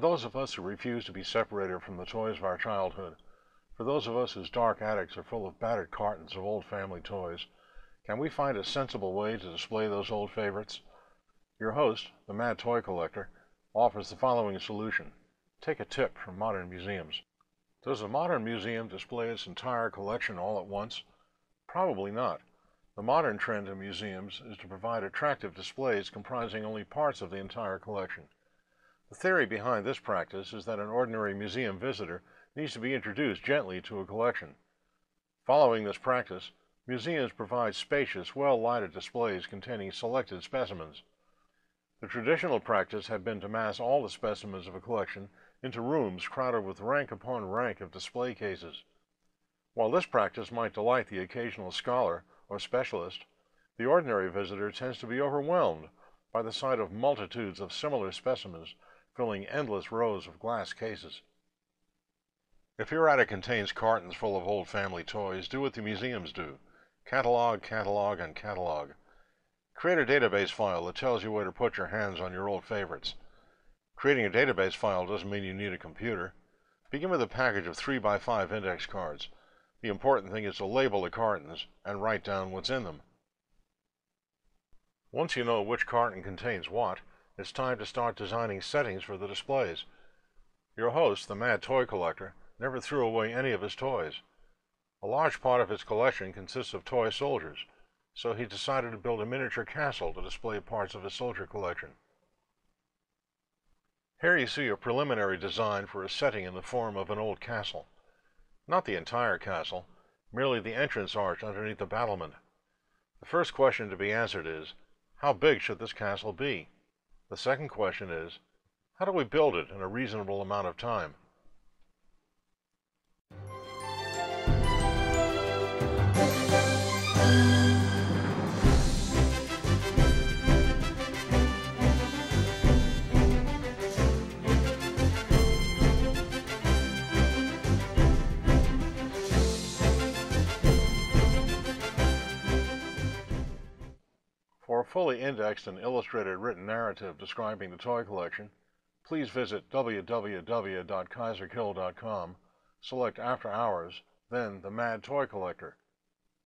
those of us who refuse to be separated from the toys of our childhood, for those of us whose dark attics are full of battered cartons of old family toys, can we find a sensible way to display those old favorites? Your host, the Mad Toy Collector, offers the following solution. Take a tip from modern museums. Does a modern museum display its entire collection all at once? Probably not. The modern trend in museums is to provide attractive displays comprising only parts of the entire collection. The theory behind this practice is that an ordinary museum visitor needs to be introduced gently to a collection. Following this practice, museums provide spacious, well-lighted displays containing selected specimens. The traditional practice had been to mass all the specimens of a collection into rooms crowded with rank upon rank of display cases. While this practice might delight the occasional scholar or specialist, the ordinary visitor tends to be overwhelmed by the sight of multitudes of similar specimens filling endless rows of glass cases. If your attic contains cartons full of old family toys, do what the museums do. Catalog, catalog, and catalog. Create a database file that tells you where to put your hands on your old favorites. Creating a database file doesn't mean you need a computer. Begin with a package of 3x5 index cards. The important thing is to label the cartons and write down what's in them. Once you know which carton contains what, it's time to start designing settings for the displays. Your host, the Mad Toy Collector, never threw away any of his toys. A large part of his collection consists of toy soldiers, so he decided to build a miniature castle to display parts of his soldier collection. Here you see a preliminary design for a setting in the form of an old castle. Not the entire castle, merely the entrance arch underneath the battlement. The first question to be answered is, how big should this castle be? The second question is, how do we build it in a reasonable amount of time? For a fully indexed and illustrated written narrative describing the toy collection, please visit www.kaiserkill.com, select After Hours, then The Mad Toy Collector,